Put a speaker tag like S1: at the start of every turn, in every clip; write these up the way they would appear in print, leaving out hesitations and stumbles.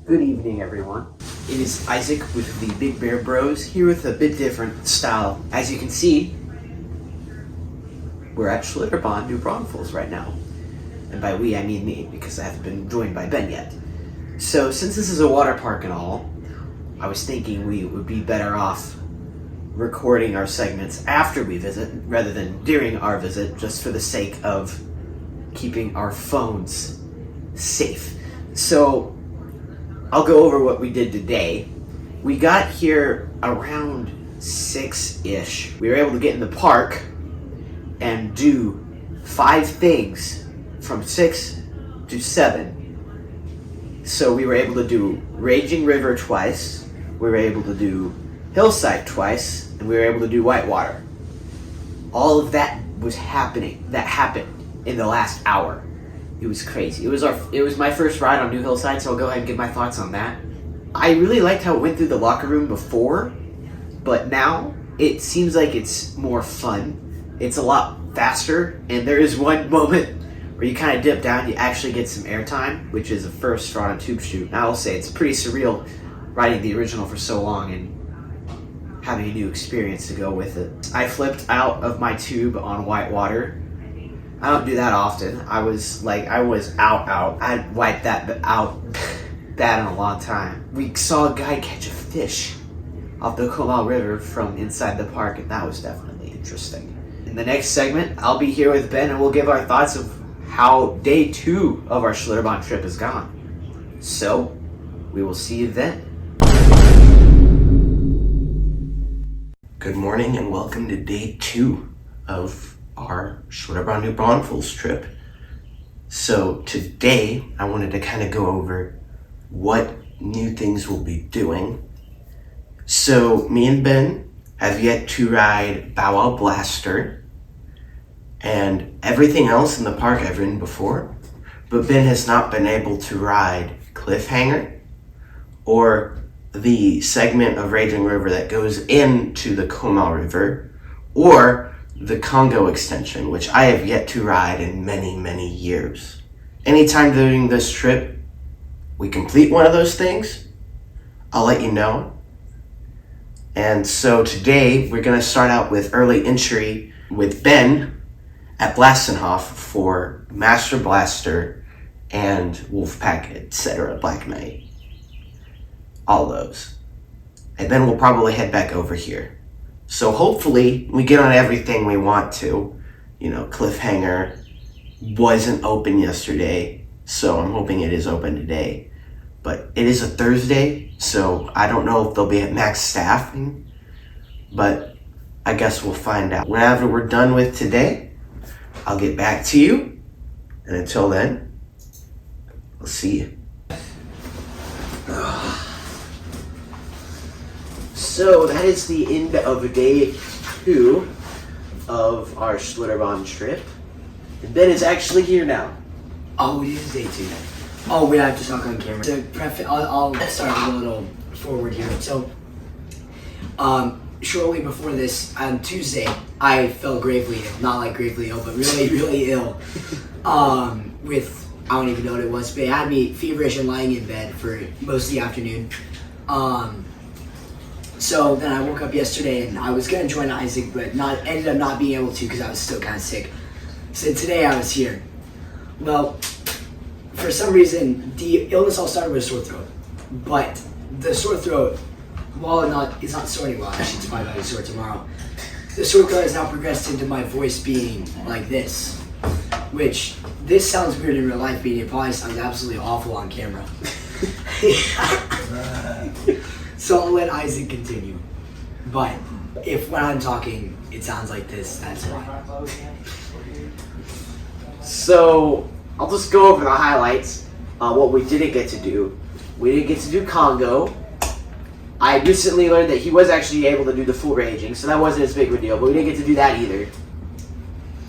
S1: Good evening, everyone. It is Isaac with the Big Bear Bros, here with a bit different style. As you can see, we're at Schlitterbahn New Braunfels right now. And by we, I mean me, because I haven't been joined by Ben yet. So, since this is a water park and all, I was thinking we would be better off recording our segments after we visit, rather than during our visit, just for the sake of keeping our phones safe. So, I'll go over what we did today. We got here around 6-ish. We were able to get in the park and do 5 things from 6 to 7. So we were able to do Raging River twice, we were able to do Hillside twice, and we were able to do Whitewater. All of that happened in the last hour. It was crazy. It was my first ride on New Hillside, so I'll go ahead and give my thoughts on that. I really liked how it went through the locker room before, but now it seems like it's more fun. It's a lot faster, and there is one moment where you kind of dip down, you actually get some airtime, which is a first for on a tube shoot. And I will say it's pretty surreal riding the original for so long and having a new experience to go with it. I flipped out of my tube on Whitewater. I don't do that often. I was out. I hadn't wiped that out bad in a long time. We saw a guy catch a fish off the Comal River from inside the park, and that was definitely interesting. In the next segment, I'll be here with Ben, and we'll give our thoughts of how day 2 of our Schlitterbahn trip has gone. So, we will see you then. Good morning, and welcome to day 2 of our Schlitterbahn New Braunfels trip. So today I wanted to kind of go over what new things we'll be doing. So me and Ben have yet to ride Bow Wow Blaster, and everything else in the park I've ridden before, but Ben has not been able to ride Cliffhanger or the segment of Raging River that goes into the Comal River, or the Congo extension, which I have yet to ride in many, many years. Anytime during this trip we complete one of those things, I'll let you know. And so today we're going to start out with early entry with Ben at Blastenhof for Master Blaster and Wolfpack, etc., Black Knight. All those. And then we'll probably head back over here. So hopefully we get on everything we want to. You know, Cliffhanger wasn't open yesterday, so I'm hoping it is open today. But it is a Thursday, so I don't know if they'll be at max staffing, but I guess we'll find out. Whenever we're done with today, I'll get back to you. And until then, I'll see you. So that is the end of day 2 of our Schlitterbahn trip. And Ben is actually here now.
S2: Oh, it is day 2. Oh, we have to talk on camera. To preface, I'll start a little forward here. So, shortly before this, on Tuesday, I fell gravely ill. Not like gravely ill, but really, really ill. With, I don't even know what it was, but it had me feverish and lying in bed for most of the afternoon. So then I woke up yesterday and I was going to join Isaac, but ended up not being able to because I was still kind of sick. So today I was here. Well, for some reason, the illness all started with a sore throat. But the sore throat, while it's not sore anymore, actually it's probably going to be sore tomorrow. The sore throat has now progressed into my voice being like this. Which, this sounds weird in real life, but it probably sounds absolutely awful on camera. So I'll let Isaac continue. But if when I'm talking, it sounds like this, that's why.
S1: So I'll just go over the highlights. What we didn't get to do. We didn't get to do Congo. I recently learned that he was actually able to do the full raging, so that wasn't as big of a deal, but we didn't get to do that either.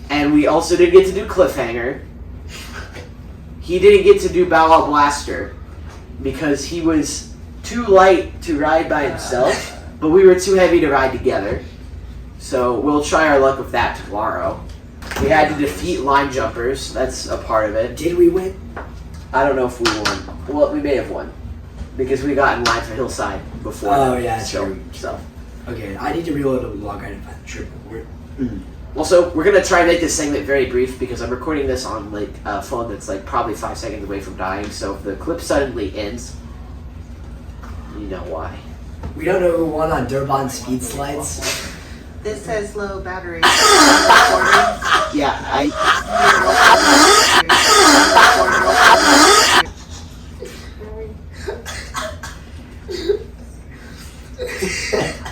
S1: And we also didn't get to do Cliffhanger. He didn't get to do Bow Wow Blaster because he was too light to ride by himself, but we were too heavy to ride together. So we'll try our luck with that tomorrow. We had to defeat line jumpers. That's a part of it.
S2: Did we win?
S1: I don't know if we won. Well, we may have won because we got in line for Hillside before.
S2: Oh yeah,
S1: so,
S2: true.
S1: So.
S2: Okay, I need to reload the log right and find the trip.
S1: Also, we're gonna try and make this segment very brief because I'm recording this on like a phone that's like probably 5 seconds away from dying. So if the clip suddenly ends, you know why.
S2: We don't know who won on Durban speed slides.
S3: This says low battery.
S1: Yeah,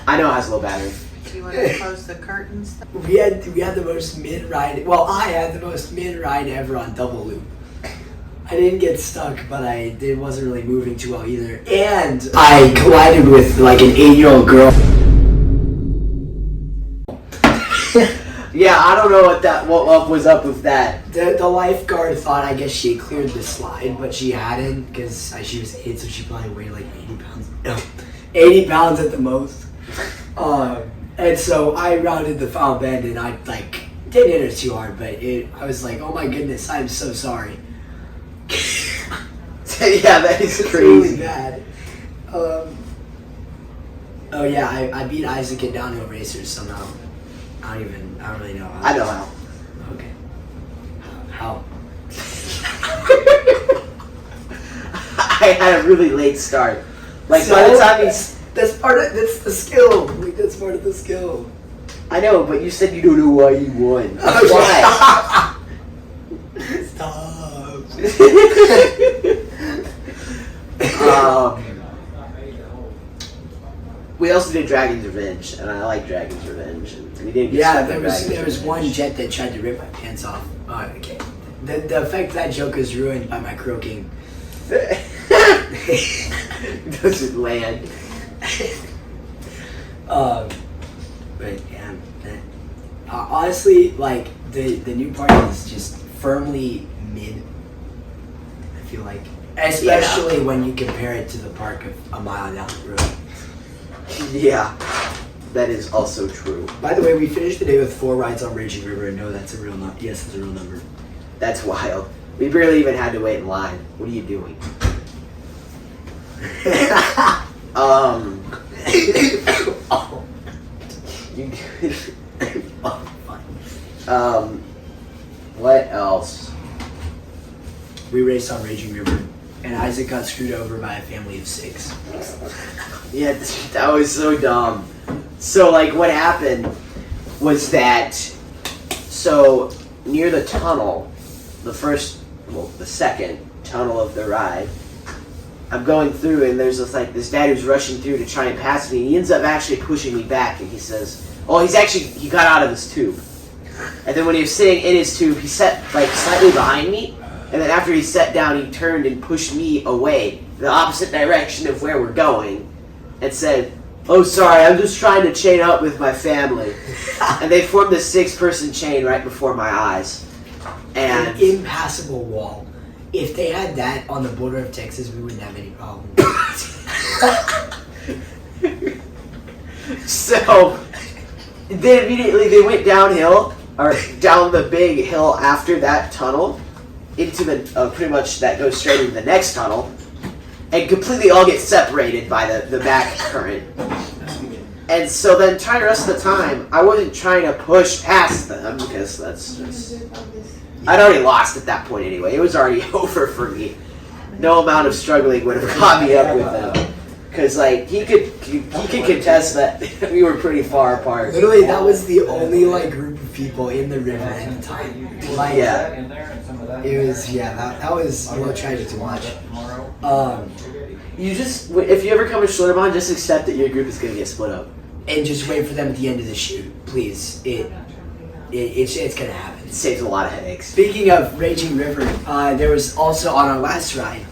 S1: I know it has low battery.
S3: Do you want to close the curtains?
S2: We had the most mid ride. Well, I had the most mid ride ever on double loop. I didn't get stuck, but it wasn't really moving too well either. And I collided with like an 8-year-old girl.
S1: Yeah, I don't know what was up with that.
S2: The lifeguard thought I guess she had cleared the slide, but she hadn't because she was 8, so she probably weighed like 80 pounds. No, 80 pounds at the most. And so I rounded the foul bend and I like didn't hit her too hard, but I was like, oh my goodness, I'm so sorry.
S1: Yeah, that is
S2: It's
S1: crazy.
S2: really bad. Oh yeah, I beat Izach at downhill racers somehow. I don't really know how.
S1: I know how.
S2: Okay. How?
S1: I had a really late start. Like
S2: So,
S1: by the time he's,
S2: that's the skill. Like, that's part of the skill.
S1: I know, but you said you don't know why you won.
S2: Oh,
S1: Why?
S2: Stop.
S1: We also did Dragon's Revenge, and I like Dragon's Revenge. And we didn't. Get
S2: Yeah,
S1: stuck
S2: there
S1: on
S2: was
S1: Dragon's
S2: one
S1: Revenge.
S2: jet that tried to rip my pants off. Oh, okay. The effect of that joke is ruined by my croaking.
S1: Doesn't land.
S2: But yeah, honestly, like the new part is just firmly mid. I feel like, especially when you compare it to the park of a mile down the road.
S1: Yeah, that is also true.
S2: By the way, we finished the day with 4 rides on Raging River, and no, that's a real number. Yes, it's a real number.
S1: That's wild. We barely even had to wait in line. What are you doing?
S2: Oh.
S1: You,
S2: Oh, fine.
S1: what else?
S2: We raced on Raging River, and Izach got screwed over by a family of 6.
S1: Yeah, that was so dumb. So, like, what happened was that, so, near the tunnel, the second tunnel of the ride, I'm going through, and there's this dad who's rushing through to try and pass me, and he ends up actually pushing me back, and he says, he got out of his tube. And then when he was sitting in his tube, he sat, like, slightly behind me, and then after he sat down, he turned and pushed me away, the opposite direction of where we're going, and said, "Oh, sorry, I'm just trying to chain up with my family." And they formed this 6-person chain right before my eyes.
S2: An
S1: And
S2: impassable wall. If they had that on the border of Texas, we wouldn't have any problem.
S1: so, then immediately they went downhill, or down the big hill after that tunnel, into the, pretty much that goes straight into the next tunnel, and completely all get separated by the back current. And so the entire rest of the time, I wasn't trying to push past them, because that's just... I'd already lost at that point anyway. It was already over for me. No amount of struggling would have caught me up with him. Because, like, he could contest that we were pretty far apart.
S2: Literally, that was the only, like, group of people in the river at the time. Like,
S1: Yeah.
S2: it was, that was a little tragic to watch.
S1: You just, if you ever come to Schlitterbahn, just accept that your group is going to get split up.
S2: And just wait for them at the end of the shoot, please. It's gonna happen.
S1: It saves a lot of headaches.
S2: Speaking of Raging River, there was also on our last ride,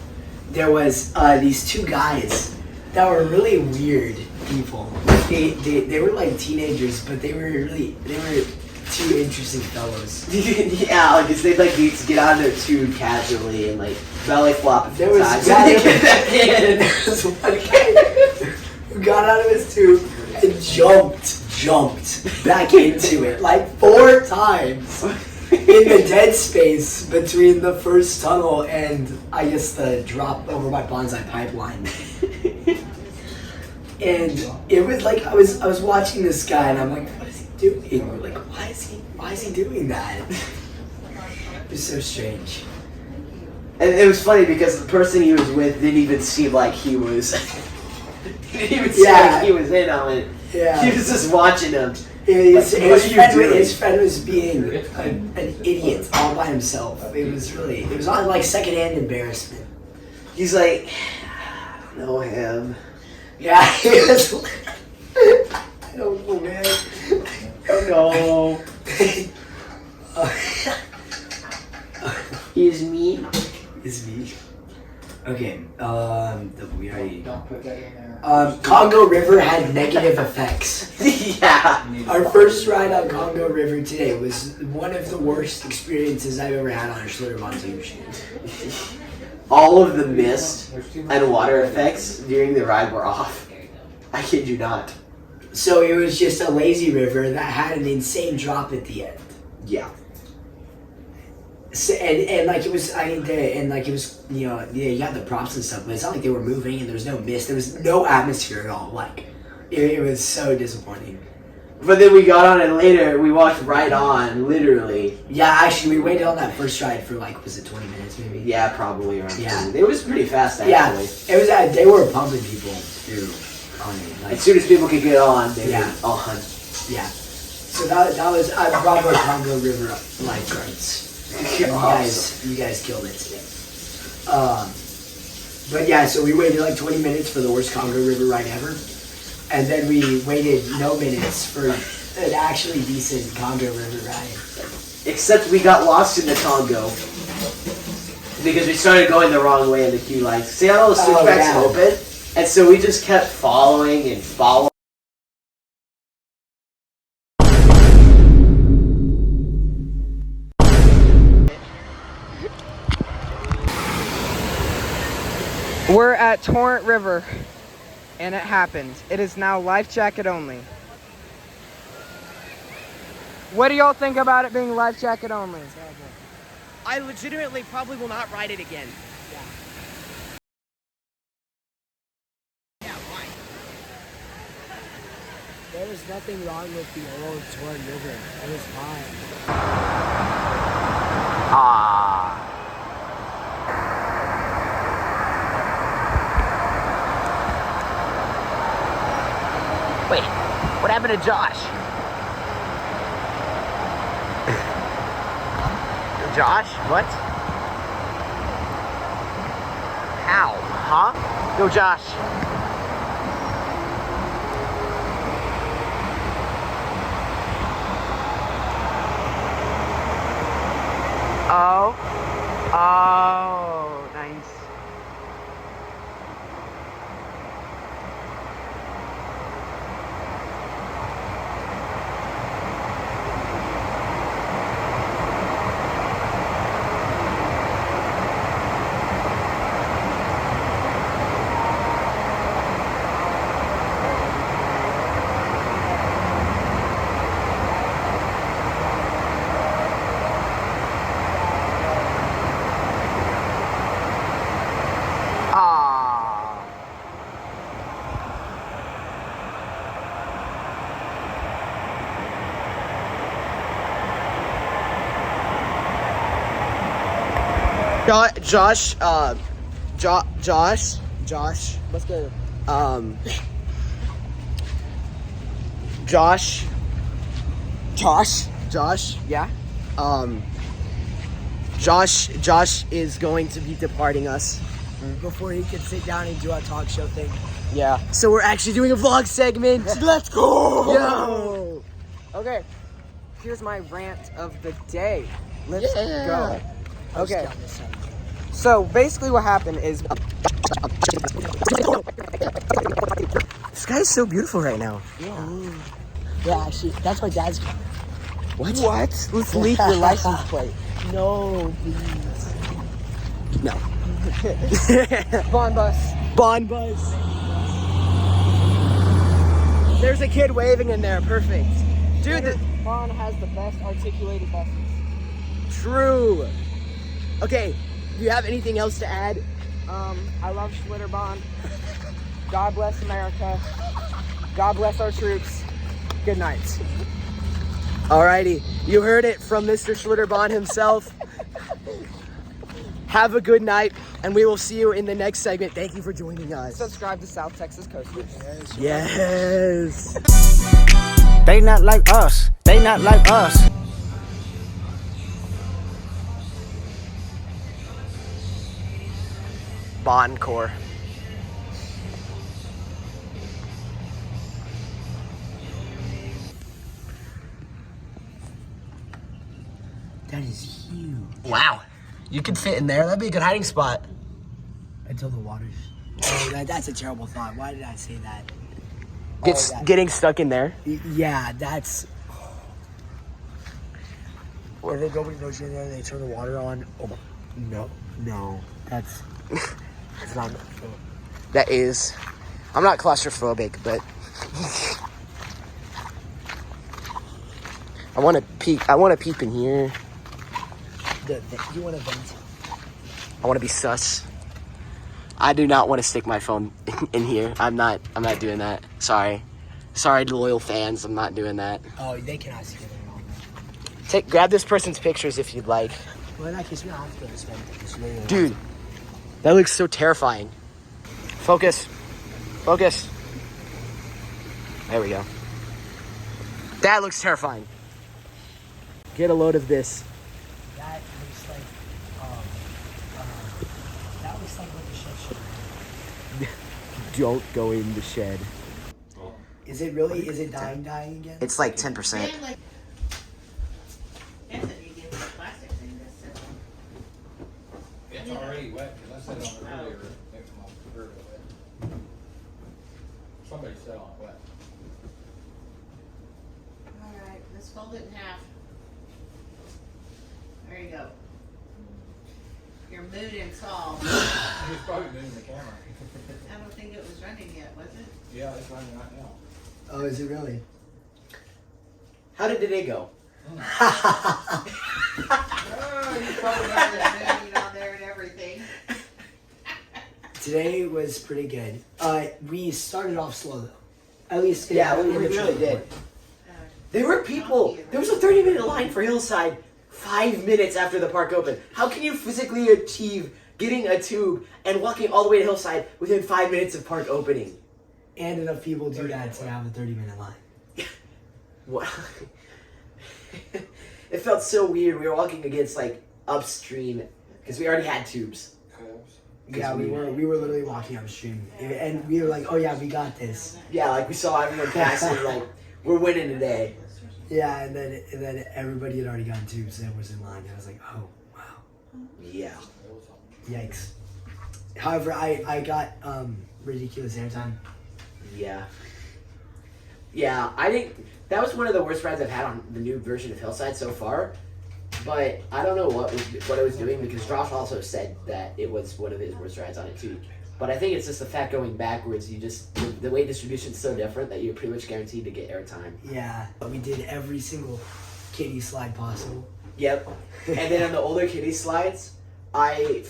S2: there was these 2 guys that were really weird people. They were like teenagers, but they were 2 interesting fellows.
S1: Yeah, like they'd like to get out of their tube casually and like belly flop a few
S2: There was
S1: times.
S2: there was one guy who got out of his tube and jumped back into it like 4 times. in the dead space between the first tunnel and I guess the drop over by Bonsai Pipeline. And it was like I was watching this guy and I'm like, what is he doing? We're like, why is he doing that? It was so strange.
S1: And it was funny because the person he was with didn't even seem like he was. Didn't even seem like he was in on it.
S2: Yeah.
S1: He was just watching him.
S2: His
S1: His
S2: friend was being an idiot all by himself. It was on like secondhand embarrassment.
S1: He's like, I don't know him.
S2: Yeah, he was. I don't know, man.
S1: Oh no. He's me.
S2: It's me. Okay. We already.
S4: Don't put that in there.
S2: Congo River had negative effects.
S1: Yeah.
S2: Our first ride on Congo River today was one of the worst experiences I've ever had on a Schlitterbahn New machine.
S1: All of the mist and water effects during the ride were off. I kid you not.
S2: So it was just a lazy river that had an insane drop at the end.
S1: Yeah.
S2: So, and like it was, you know, yeah, you got the props and stuff, but it's not like they were moving and there was no mist. There was no atmosphere at all. Like, it was so disappointing.
S1: But then we got on it later. We walked right on, literally.
S2: Yeah, actually, we waited on that first ride for like, was it 20 minutes maybe?
S1: Yeah, probably around.
S2: Yeah.
S1: 20. It was pretty fast actually.
S2: Yeah, it was. They were pumping people through on it. Like,
S1: As soon as people could get on, they
S2: Yeah.
S1: were on.
S2: yeah. So that was Bravo Congo River lifeguards. You guys killed it today. But yeah, so we waited like 20 minutes for the worst Congo River ride ever. And then we waited no minutes for an actually decent Congo River ride.
S1: Except we got lost in the Congo. Because we started going the wrong way in the queue lines. See how those switchbacks open? And so we just kept following and following.
S5: We're at Torrent River, and it happened. It is now life jacket only. What do y'all think about it being life jacket only?
S6: I legitimately probably will not ride it again. Yeah, why?
S2: There was nothing wrong with the old Torrent River. It was fine.
S6: Wait, what happened to Josh? Josh? What? How? Huh? Yo, Josh. Oh. Oh, nice.
S5: Josh, what's good? Josh,
S6: Yeah?
S5: Josh is going to be departing us.
S2: Before he could sit down and do our talk show thing.
S5: Yeah. So we're actually doing a vlog segment. Let's go! Yo! Okay, here's my rant of the day. Let's go. Okay. So basically what happened is this guy is so beautiful right now.
S2: Yeah, actually, that's my dad's car.
S5: What? Let's leak your license plate.
S2: No, please.
S5: No.
S6: Bond bus.
S5: Bond bus. There's a kid waving in there. Perfect. Dude,
S6: Bond has the best articulated buses.
S5: true. Okay, do you have anything else to add? I love Schlitterbahn. God bless America. God bless our troops. Good night. Alrighty, you heard it from Mr. Schlitterbahn himself. Have a good night, and we will see you in the next segment. Thank you for joining us.
S6: Subscribe to South Texas Coasters.
S5: Yes.
S4: They not like us. They not like us.
S5: Boncore.
S2: That is huge.
S5: Wow. You could fit in there. That'd be a good hiding spot.
S2: Until the water's. Oh, that's a terrible thought. Why did I say that?
S5: Getting stuck in there.
S2: Yeah, that's. Or they nobody knows you're in there and they turn the water on. Oh, no. That's not.
S5: That is. I'm not claustrophobic, but I want to peek. I want to peep in here.
S2: You want to vent?
S5: I want to be sus. I do not want to stick my phone in here. I'm not doing that. Sorry, loyal fans. I'm not doing that.
S2: Oh, they cannot see it at all.
S5: Grab this person's pictures if you'd like.
S2: Well, in that case, we don't have to go this way. It's really
S5: Dude, that looks so terrifying. Focus. There we go. That looks terrifying. Get a load of this.
S2: That looks like. That looks like what the shed should be.
S5: Don't go in the shed.
S2: Is it really? Is it dying again?
S5: It's like 10%.
S3: Anthony gave us a plastic thing this simple.
S7: It's already wet, because I said it on earlier, it was very wet. Somebody said on it wet.
S3: Alright, let's fold it in half. There you go. Your mood and solve.
S7: He was probably moving the camera.
S3: I don't think it was running yet, was it?
S7: Yeah, it's running right now.
S2: Oh, is it really?
S1: How did today go?
S3: Oh, you probably have the mood on there and everything.
S2: Today was pretty good. We started off slow though. At least
S1: Yeah, we
S2: in the
S1: really
S2: trip.
S1: did. There were people. There was a 30-minute line for Hillside 5 minutes after the park opened. How can you physically achieve getting a tube and walking all the way to Hillside within 5 minutes of park opening?
S2: And enough people do that to have a 30-minute line.
S1: What? It felt so weird. We were walking against like upstream because we already had tubes.
S2: Yeah, we were literally walking upstream, and we were like, "Oh yeah, we got this."
S1: Yeah, like we saw everyone passing. Like we're winning today.
S2: Yeah, and then everybody had already gotten tubes and was in line. And I was like, "Oh wow,
S1: Yeah.
S2: yikes." However, I got ridiculous airtime.
S1: Yeah. Yeah, I think that was one of the worst rides I've had on the new version of Hillside so far. But I don't know what it was doing because Josh also said that it was one of his worst rides on it too. But I think it's just the fact going backwards. You just the weight distribution's so different that you're pretty much guaranteed to get airtime.
S2: Yeah, we did every single kiddie slide possible.
S1: Yep. And then on the older kiddie slides, I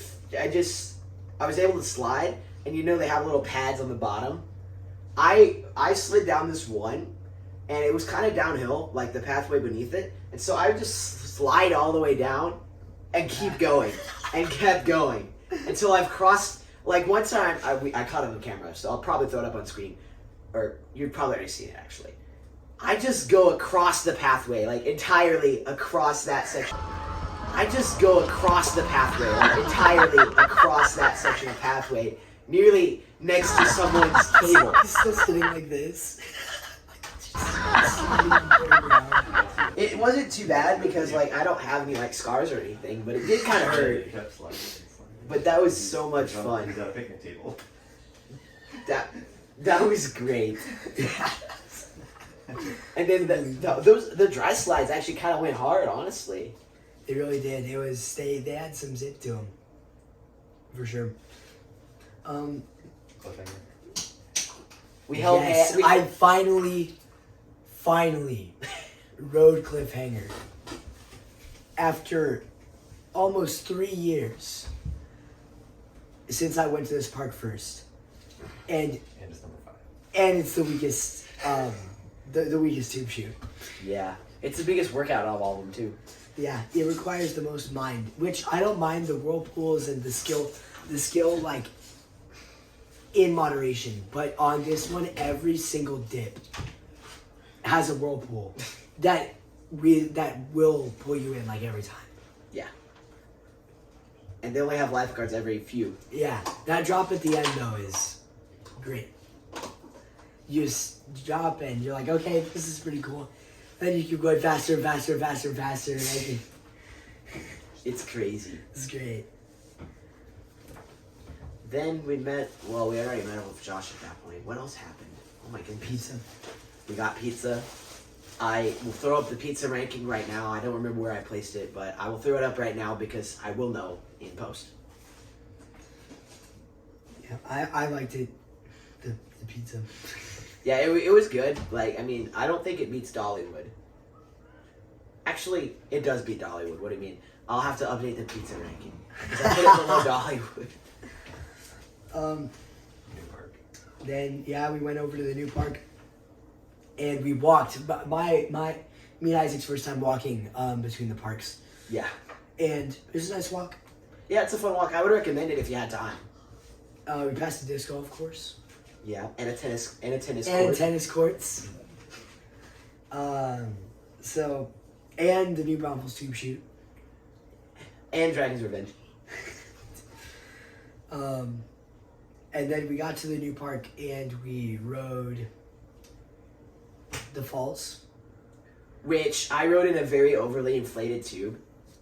S1: was able to slide, and you know they have little pads on the bottom. I slid down this one, and it was kind of downhill, like the pathway beneath it, and so I would just slide all the way down and keep going and kept going until I've crossed. Like one time, I caught it on camera, so I'll probably throw it up on screen, or you've probably already seen it actually. I just go across the pathway, like entirely across that section. I just go across the pathway, like entirely across that section of pathway, nearly next to someone's table.
S2: He's still sitting like this.
S1: It wasn't too bad because like I don't have any like scars or anything, but it did kind of hurt. But that was so much fun. That was great. And then the dry slides actually kind of went hard, honestly.
S2: They really did. It was they had some zip to them, for sure.
S1: We held
S2: Yes,
S1: hands.
S2: I finally rode cliffhanger after almost 3 years since I went to this park first, and
S7: it's number 5.
S2: and it's the weakest, the weakest tube shoot.
S1: Yeah. It's the biggest workout of all of them, too.
S2: Yeah, it requires the most mind, which I don't mind the whirlpools and the skill like in moderation. But on this one, every single dip has a whirlpool that will pull you in like every time.
S1: Yeah. And they only have lifeguards every few.
S2: Yeah, that drop at the end though is great. You just drop and you're like, okay, this is pretty cool. Then you keep going faster and faster and faster and faster. And
S1: It's crazy.
S2: it's great.
S1: Then we met, well, we already met up with Josh at that point. What else happened? Oh my goodness.
S2: Pizza.
S1: We got pizza. I will throw up the pizza ranking right now. I don't remember where I placed it, but I will throw it up right now because I will know in post.
S2: Yeah, I liked it. The pizza.
S1: Yeah, it was good. Like, I mean, I don't think it beats Dollywood. Actually, it does beat Dollywood. What do you mean? I'll have to update the pizza ranking. Because I put it below Dollywood.
S7: New park.
S2: Then yeah, we went over to the new park, and we walked. Me and Isaac's first time walking between the parks,
S1: Yeah.
S2: and it was a nice walk.
S1: Yeah, it's a fun walk. I would recommend it if you had time.
S2: We passed the disc golf course
S1: Yeah, and a tennis
S2: and
S1: court.
S2: tennis courts. So, and the New Braunfels tube shoot.
S1: And Dragon's Revenge.
S2: And then we got to the new park and we rode the falls.
S1: Which I rode in a very overly inflated tube.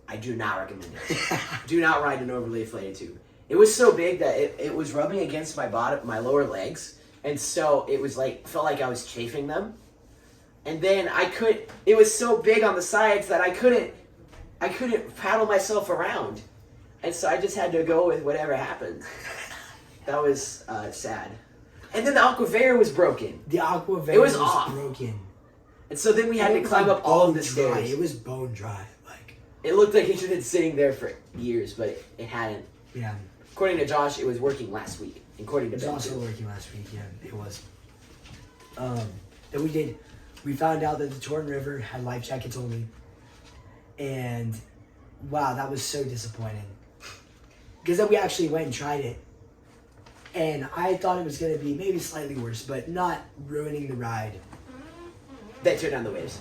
S1: I do not recommend it. Do not ride an overly inflated tube. It was so big that it was rubbing against my bottom, my lower legs, and so it was like felt like I was chafing them. And then it was so big on the sides that I couldn't paddle myself around, and so I just had to go with whatever happened. That was sad. And then the Aquavera was broken,
S2: The Aquavera
S1: It was off.
S2: broken.
S1: and so then we had
S2: It
S1: to
S2: was
S1: climb
S2: like
S1: up all of
S2: bone
S1: the
S2: dry.
S1: stairs.
S2: It was bone dry. Like,
S1: It looked like it had been sitting there for years, but it hadn't.
S2: yeah.
S1: According to Josh, it was working last week. According to
S2: It was
S1: Ben,
S2: also
S1: too.
S2: working last week, yeah, it was. Then we found out that the Torn River had life jackets only. And wow, that was so disappointing. Because then we actually went and tried it. And I thought it was going to be maybe slightly worse, but not ruining the ride.
S1: They turned down the waves.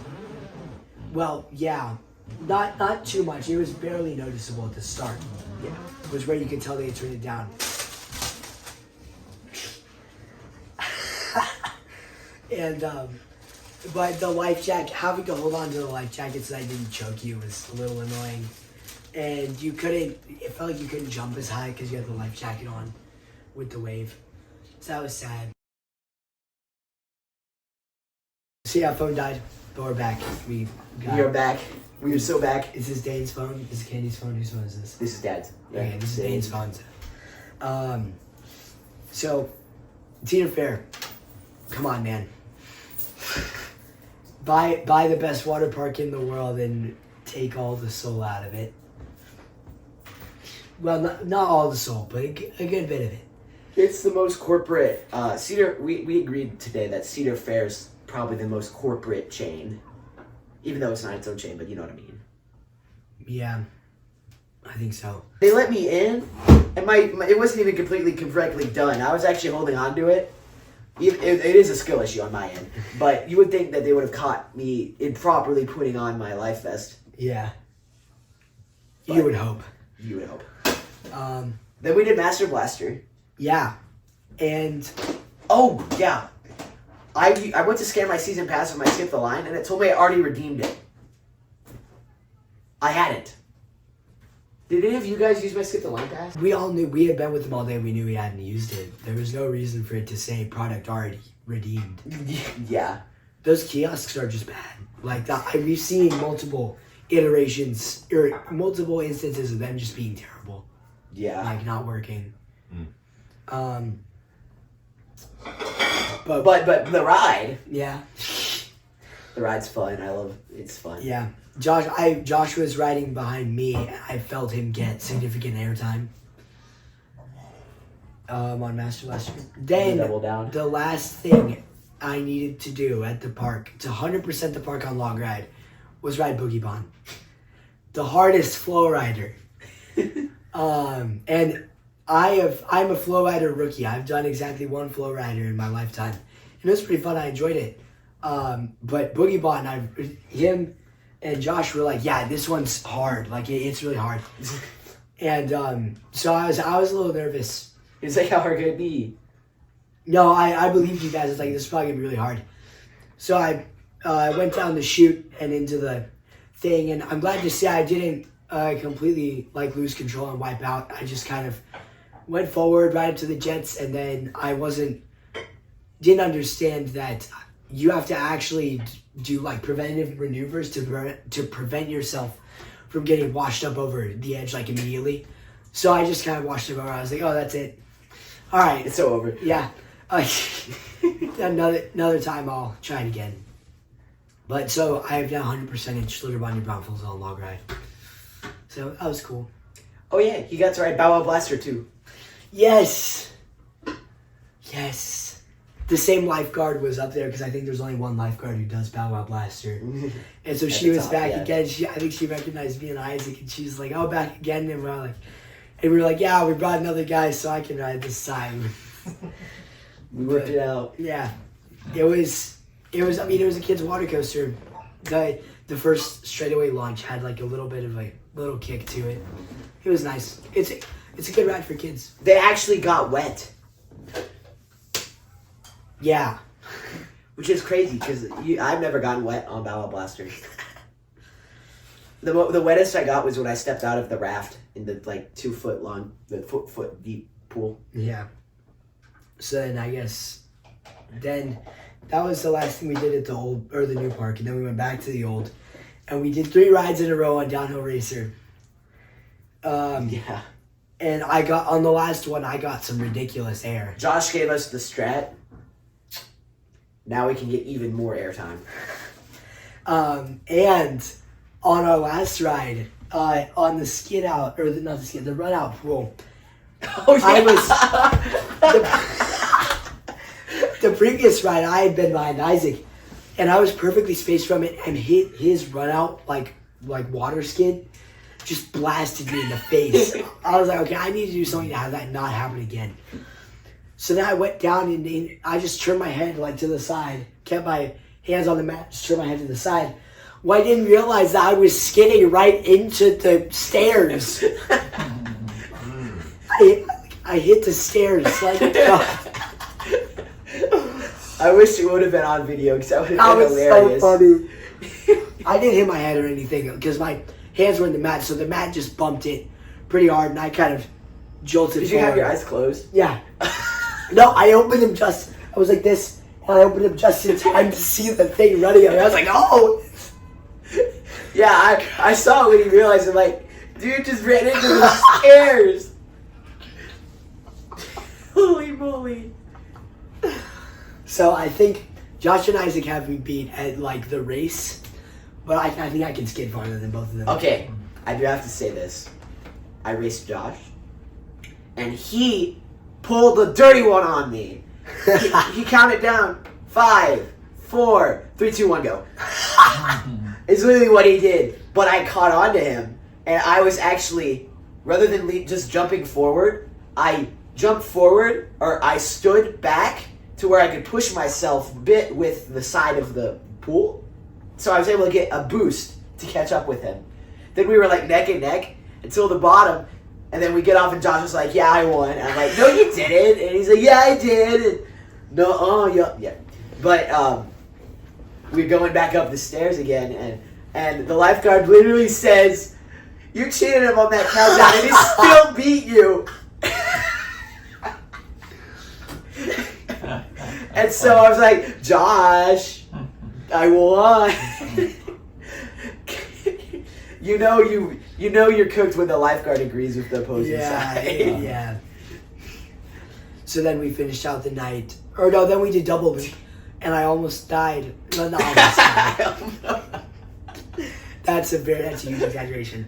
S2: Well, yeah, not too much. It was barely noticeable at the start.
S1: Yeah.
S2: It was where you could tell they had turned it down. And but the life jacket, having to hold on to the life jacket so that I didn't choke you was a little annoying. And it felt like you couldn't jump as high because you had the life jacket on with the wave. So that was sad. So yeah, phone died, but we're back. We
S1: are back. We are so back.
S2: Is this Dane's phone? Is this Candy's phone? Whose phone is this?
S1: This is Dad's.
S2: Okay, this is Dane's phone. So, Cedar Fair. Come on, man. Buy the best water park in the world and take all the soul out of it. Well, not all the soul, but a good bit of it.
S1: It's the most corporate. Cedar. We agreed today that Cedar Fair's probably the most corporate chain, even though it's not its own chain. But you know what I mean.
S2: Yeah, I think so.
S1: They let me in, and it wasn't even completely correctly done. I was actually holding on to it. It is a skill issue on my end, but you would think that they would have caught me improperly putting on my life vest.
S2: Yeah.
S1: But
S2: You would hope.
S1: You would hope.
S2: Um,
S1: Then we did Master Blaster.
S2: yeah, and
S1: Oh yeah, I went to scan my season pass when I skipped the line, and it told me I already redeemed it. I hadn't. Did any of you guys use my skip the line pass?
S2: we all knew, we had been with him all day, we knew he hadn't used it. There was no reason for it to say product already redeemed.
S1: Yeah.
S2: Those kiosks are just bad. Like that, we've seen multiple iterations or multiple instances of them just being terrible,
S1: Yeah.
S2: like not working.
S1: But the ride.
S2: Yeah.
S1: The ride's fun. It's fun.
S2: Yeah. Josh was riding behind me. I felt him get significant airtime. On Master last year. Then
S1: Double down.
S2: the last thing I needed to do at the park, to 100% the park on log ride, was ride Boogie Bond. The hardest flow rider. And I'm a flow rider rookie. I've done exactly one flow rider in my lifetime. And it was pretty fun. I enjoyed it. But Boogie Bond, him and Josh were like, yeah, this one's hard. Like, it's really hard. And so I was a little nervous.
S1: It's like, how hard could it be?
S2: No, I believed you guys. It's like, this is probably going to be really hard. So I went down the chute and into the thing. And I'm glad to say I didn't completely like lose control and wipe out. I just kind of went forward right up to the jets. And then I didn't understand that you have to actually do like preventative maneuvers to prevent yourself from getting washed up over the edge like immediately. So I just kind of washed it over. I was like, oh, that's it. All right.
S1: It's so over.
S2: Yeah. Another time I'll try it again. But so I have now 100% in Schlitterbahn New Braunfels on log ride. So that was cool.
S1: Oh yeah, you got to ride Bow Wow Blaster too.
S2: Yes. The same lifeguard was up there because I think there's only one lifeguard who does Bow Wow Blaster. And so she was
S1: top,
S2: back
S1: yeah.
S2: again. I think she recognized me and Isaac, and she was like, "Oh, back again." And we were like, "Yeah, we brought another guy so I can ride this time."
S1: We worked it out.
S2: Yeah, it was. I mean, it was a kid's water coaster. The first straightaway launch had like a little bit of a little kick to it. It was nice. It's a good ride for kids.
S1: They actually got wet,
S2: Yeah.
S1: which is crazy because I've never gotten wet on Bow Wow Blaster. The wettest I got was when I stepped out of the raft in the like 2 foot long, the foot deep pool.
S2: Yeah. So then I guess that was the last thing we did at the new park, and then we went back to the old, and we did 3 rides in a row on Downhill Racer.
S1: Yeah.
S2: And I got on the last one, I got some ridiculous air.
S1: Josh gave us the strat. Now we can get even more airtime.
S2: And on our last ride, on the skid out, or the run out pool,
S1: Oh yeah.
S2: the previous ride, I had been behind Isaac, and I was perfectly spaced from it, and his run out, like water skid, just blasted me in the face. I was like, okay, I need to do something to have that not happen again. So then I went down and I just turned my head like to the side, kept my hands on the mat, just turned my head to the side. Well, I didn't realize that I was skidding right into the stairs. I hit the stairs like
S1: I wish it would have been on video because that would have
S2: that
S1: been
S2: was
S1: hilarious.
S2: so funny. I didn't hit my head or anything because my hands were in the mat, so the mat just bumped it pretty hard, and I kind of jolted
S1: Did you have
S2: forward.
S1: your eyes closed?
S2: Yeah. No, I opened them I was like this, and I opened them just in time to see the thing running. I was like, oh!
S1: Yeah, I saw it when he realized it. Like, dude just ran into the stairs. Holy moly!
S2: So I think Josh and Isaac have me beat at like the race, but I think I can skid farther than both of them.
S1: Okay, I do have to say this. I raced Josh, and he pulled the dirty one on me. He counted down 5, 4, 3, 2, 1, go. It's literally what he did. But I caught on to him, and I was actually, rather than just jumping forward, I jumped forward, or I stood back to where I could push myself a bit with the side of the pool. So I was able to get a boost to catch up with him. Then we were like neck and neck until the bottom, and then we get off and Josh was like, yeah, I won. And I'm like, no, you didn't. And he's like, yeah, I did. And, no, yeah. But we're going back up the stairs again, and the lifeguard literally says, you cheated him on that countdown, and he still beat you. And so I was like, Josh, I won. You know you're cooked when the lifeguard agrees with the opposing side.
S2: Yeah. So then we finished out the night. Or no, then we did double loop. and I almost died. No, not almost died. That's a huge exaggeration.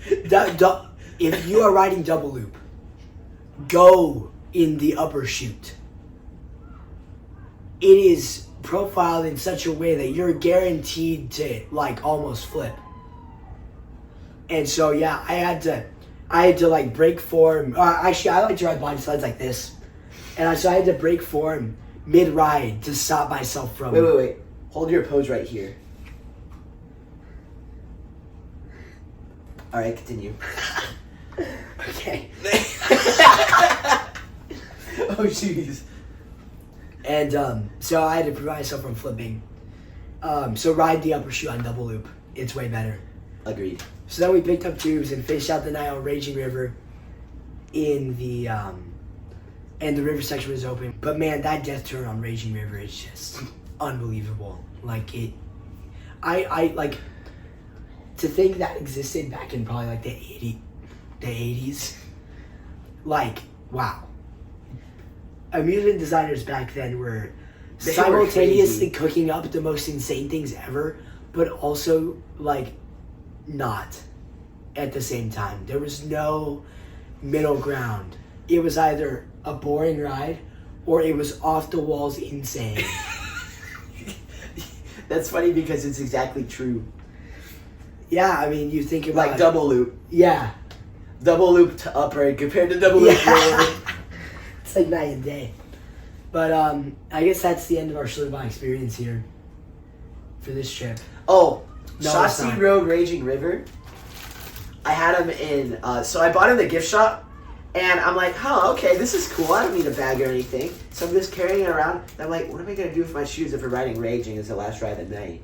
S2: If you are riding double loop, go in the upper chute. It is profiled in such a way that you're guaranteed to like almost flip. And so yeah, I had to like break form. Actually, I like to ride body slides like this, and so I had to break form mid-ride to stop myself from.
S1: Wait. Hold your pose right here. All right, continue.
S2: Okay.
S1: Oh jeez.
S2: And so I had to prevent myself from flipping. So ride the upper chute on double loop. It's way better.
S1: Agreed.
S2: So then we picked up tubes and fished out the night on Raging River in the and the river section was open. But man, that death turn on Raging River is just unbelievable. Like I like to think that existed back in probably like the 80s. Like, wow. Amusement designers back then were simultaneously cooking up the most insane things ever, but also like not at the same time. There was no middle ground. It was either a boring ride or it was off the walls insane.
S1: That's funny because it's exactly true.
S2: Yeah, I mean, you think about
S1: Like double loop.
S2: Yeah.
S1: Double loop to upper compared to double loop lower.
S2: It's like night and day. But I guess that's the end of our Schlitterbahn experience here for this trip.
S1: Oh,
S2: No, it's
S1: Shotzi
S2: not.
S1: rode Raging River. I had him in, so I bought him in the gift shop, and I'm like, oh, okay, this is cool. I don't need a bag or anything. So I'm just carrying it around. And I'm like, what am I going to do with my shoes if we're riding Raging as the last ride at night?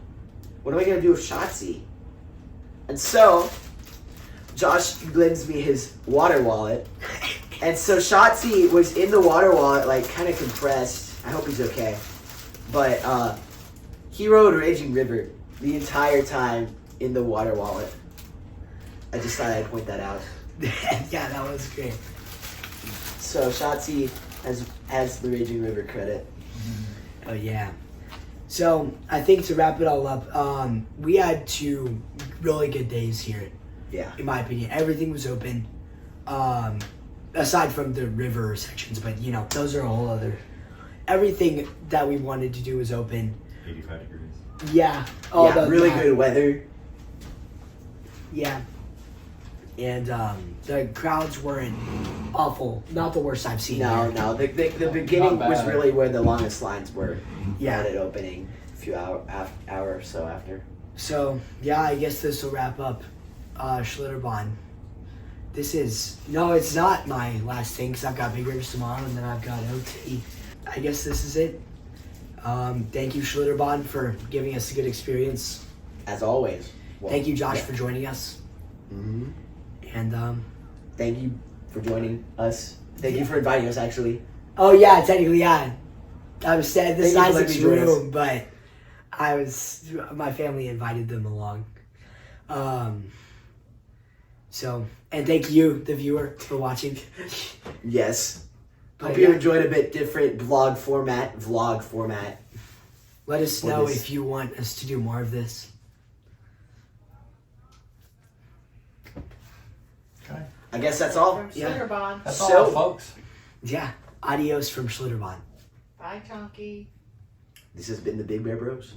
S1: What am I going to do with Shotzi? And so, Josh lends me his water wallet. And so Shotzi was in the water wallet, like, kind of compressed. I hope he's okay. But he rode Raging River the entire time in the water wallet. I just thought I'd point that out.
S2: Yeah, that was great.
S1: So Shotzi has the Raging River credit.
S2: Oh yeah. So I think to wrap it all up, we had 2 really good days here.
S1: Yeah.
S2: In my opinion, everything was open, aside from the river sections. But you know, those are a whole other. Everything that we wanted to do was open.
S8: 85 degrees.
S2: Yeah.
S1: Yeah, really good weather.
S2: Yeah. And the crowds weren't awful. Not the worst I've seen.
S1: No,
S2: here.
S1: no. The beginning
S7: Not
S1: was
S7: bad.
S1: really where the longest lines were.
S2: Yeah.
S1: At it opening a few hour or so after.
S2: So yeah, I guess this will wrap up Schlitterbahn. This is it's not my last thing because I've got Big Rivers tomorrow and then I've got OT. I guess this is it. Thank you, Schlitterbahn, for giving us a good experience.
S1: As always. Well,
S2: Thank you, Josh,
S1: yeah.
S2: for joining us.
S1: Mm-hmm.
S2: And
S1: Thank you for joining us. Thank you for inviting us, actually.
S2: oh yeah, technically yeah. I was saying this is
S1: Thank you for letting
S2: Isaac's
S1: me join us.
S2: room, but my family invited them along. So and thank you, the viewer, for watching.
S1: Yes.
S2: But
S1: Hope you
S2: yeah.
S1: enjoyed a bit different vlog format.
S2: Let us
S1: For
S2: know
S1: this.
S2: if you want us to do more of this.
S8: Okay.
S1: I guess that's all.
S3: From
S2: Yeah.
S3: Schlitterbahn.
S7: That's
S1: So-
S7: all, folks.
S2: Yeah. Adios from Schlitterbahn.
S3: Bye, Chunky.
S1: This has been the Big Bear Bros.